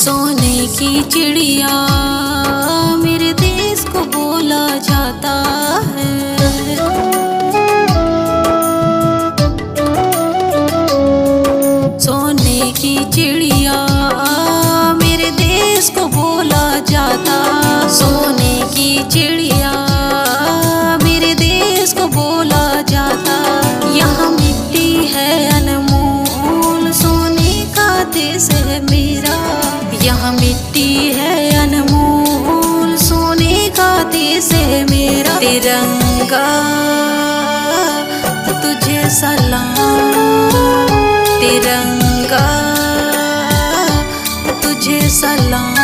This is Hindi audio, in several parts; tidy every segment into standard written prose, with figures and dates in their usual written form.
सोने की चिड़िया मेरे देश को बोला जाता है। सोने की चिड़िया मेरे देश को बोला जाता। सोने की चिड़िया मेरे देश को बोला जाता। यहाँ मिट्टी है अनमोल, सोने का देश है मेरा। यहाँ मिट्टी है अनमोल, सोने का देश है मेरा। तिरंगा तुझे सलाम, तिरंगा तुझे सलाम।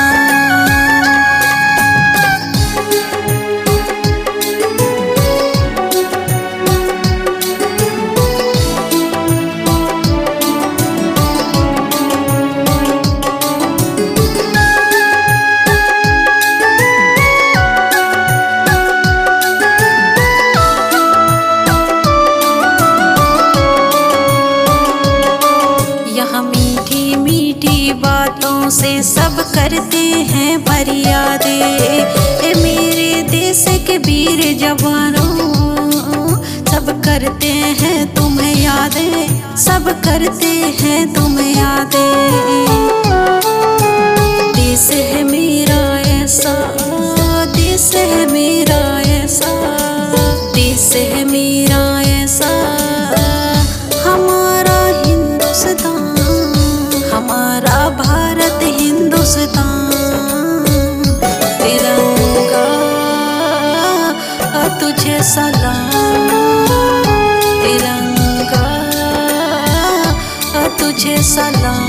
बातों से सब करते हैं फरियादे। ए मेरे देश के वीर जवानों, सब करते हैं तुम्हें यादें, सब करते हैं तुम्हें यादें। देश है मेरा ऐसा, देश है मेरा ऐसा, देश है मेरा ऐसा, हमारा हिंदुस्तान, हमारा भारत हिंदुस्तान। तिरंगा तुझे सलाम, तिरंगा तुझे सलाम।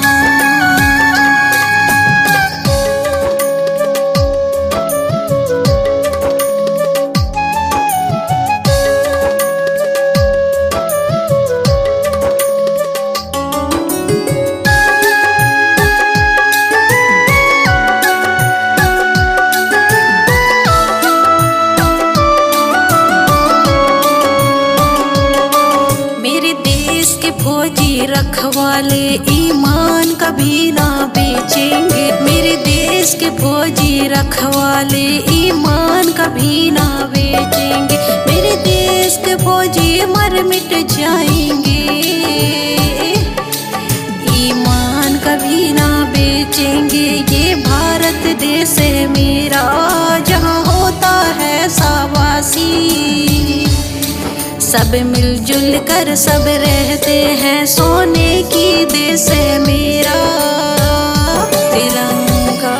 फौजी रखवाले ईमान कभी ना बेचेंगे। मेरे देश के फौजी रखवाले ईमान कभी ना बेचेंगे। मेरे देश के फौजी मर मिट जाएंगे, ईमान कभी ना बेचेंगे। ये भारत देश है मेरा, जहाँ होता है शाबाशी। सब मिलजुल कर सब रहते हैं, सोने की देश है मेरा। तिरंगा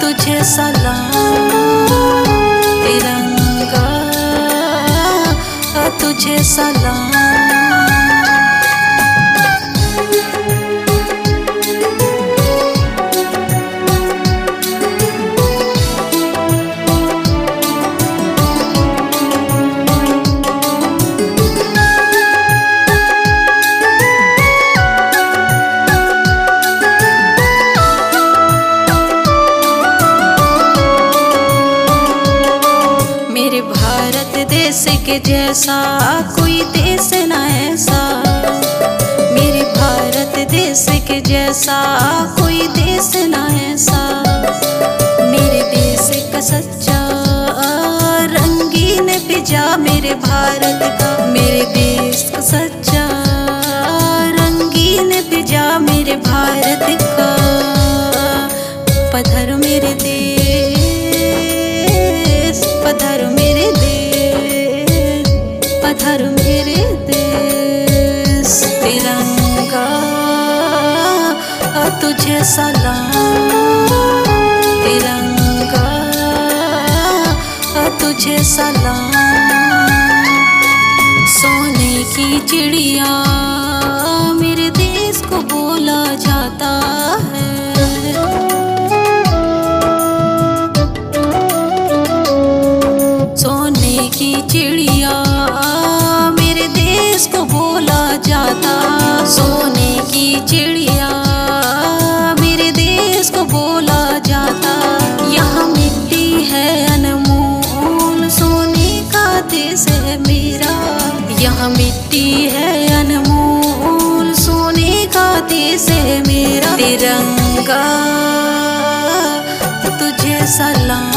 तुझे सलाम, तिरंगा तुझे सलाम। देश के जैसा कोई देश न ऐसा, मेरे भारत देश के जैसा कोई देश न ऐसा। मेरे देश का सच्चा रंगीन फिजा मेरे भारत का, मेरे देश का सच्चा रंगीन फिजा मेरे भारत का। पधारो मेरे देश, पधारो मेरे देश, पधारो मेरे देश। तिरंगा तुझे सलाम, तिरंगा तुझे सलाम। सोने की चिड़िया मेरे देश को बोला जाता है। सोने की चिड़िया मेरे देश को बोला जाता। सोने की चिड़िया मेरे देश को बोला जाता। यहाँ मिट्टी है अनमोल, सोने का देश है मेरा। यहाँ मिट्टी है अनमोल, तिरंगा तुझे सलाम।